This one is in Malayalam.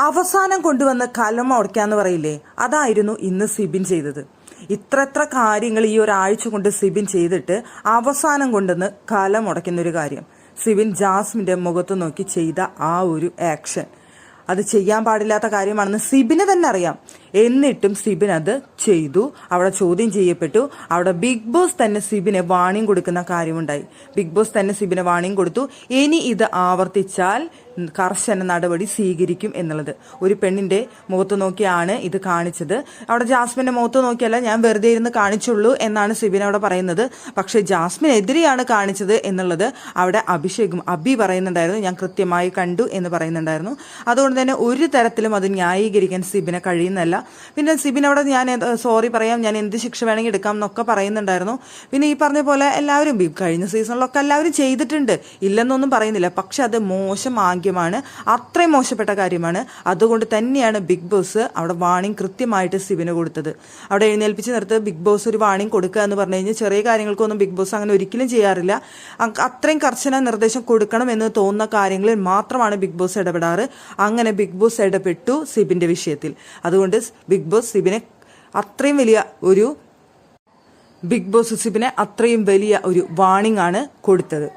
അവസാനം കൊണ്ടുവന്ന് കലം ഉടയ്ക്കാന്ന് പറയില്ലേ, അതായിരുന്നു ഇന്ന് സിബിൻ ചെയ്തത്. ഇത്ര കാര്യങ്ങൾ ഈ ഒരാഴ്ച കൊണ്ട് സിബിൻ ചെയ്തിട്ട് അവസാനം കൊണ്ടുവന്ന് കലം ഉടയ്ക്കുന്ന ഒരു കാര്യം. സിബിൻ ജാസ്മിന്റെ മുഖത്ത് നോക്കി ചെയ്ത ആ ഒരു ആക്ഷൻ അത് ചെയ്യാൻ പാടില്ലാത്ത കാര്യമാണെന്ന് സിബിന് തന്നെ അറിയാം. എന്നിട്ടും സിബിൻ അത് ചെയ്തു. അവിടെ ചോദ്യം ചെയ്യപ്പെട്ടു. അവിടെ ബിഗ് ബോസ് തന്നെ സിബിനെ വാണിംഗ് കൊടുക്കുന്ന കാര്യമുണ്ടായി. ബിഗ് ബോസ് തന്നെ സിബിനെ വാണിംഗ് കൊടുത്തു. ഇനി ഇത് ആവർത്തിച്ചാൽ കർശന നടപടി സ്വീകരിക്കും എന്നുള്ളത്. ഒരു പെണ്ണിന്റെ മുഖത്ത് നോക്കിയാണ് ഇത് കാണിച്ചത്. അവിടെ ജാസ്മിന്റെ മുഖത്ത് നോക്കിയല്ല, ഞാൻ വെറുതെ ഇരുന്ന് കാണിച്ചുള്ളൂ എന്നാണ് സിബിൻ അവിടെ പറയുന്നത്. പക്ഷെ ജാസ്മിനെതിരെയാണ് കാണിച്ചത് എന്നുള്ളത് അവിടെ അബി പറയുന്നുണ്ടായിരുന്നു. ഞാൻ കൃത്യമായി കണ്ടു എന്ന് പറയുന്നുണ്ടായിരുന്നു. അതുകൊണ്ട് തന്നെ ഒരു തരത്തിലും അത് ന്യായീകരിക്കാൻ സിബിനെ കഴിയുന്നല്ല. പിന്നെ സിബിൻ അവിടെ ഞാൻ സോറി പറയാം, ഞാൻ എന്ത് ശിക്ഷ വേണമെങ്കിൽ എടുക്കാം എന്നൊക്കെ പറയുന്നുണ്ടായിരുന്നു. പിന്നെ ഈ പറഞ്ഞ പോലെ എല്ലാവരും കഴിഞ്ഞ സീസണിലൊക്കെ എല്ലാവരും ചെയ്തിട്ടുണ്ട്, ഇല്ലെന്നൊന്നും പറയുന്നില്ല. പക്ഷെ അത് മോശം ആംഗ്യമാണ്, അത്രയും മോശപ്പെട്ട കാര്യമാണ്. അതുകൊണ്ട് തന്നെയാണ് ബിഗ് ബോസ് അവിടെ വാണിംഗ് കൃത്യമായിട്ട് സിബിന് കൊടുത്തത്. അവിടെ എഴുന്നേൽപ്പിച്ച് നിർത്ത് ബിഗ് ബോസ് ഒരു വാണിംഗ് കൊടുക്കുക എന്ന് പറഞ്ഞു കഴിഞ്ഞാൽ ചെറിയ കാര്യങ്ങൾക്കൊന്നും ബിഗ് ബോസ് അങ്ങനെ ഒരിക്കലും ചെയ്യാറില്ല. അത്രയും കർശന നിർദ്ദേശം കൊടുക്കണം എന്ന് തോന്നുന്ന കാര്യങ്ങളിൽ മാത്രമാണ് ബിഗ് ബോസ് ഇടപെടാറ്. അങ്ങനെ ബിഗ് ബോസ് ഇടപെട്ടു സിബിന്റെ വിഷയത്തിൽ. അതുകൊണ്ട് ബിഗ് ബോസ് സിബിനെ അത്രയും വലിയ ഒരു വാണിംഗ് ആണ് കൊടുത്തത്.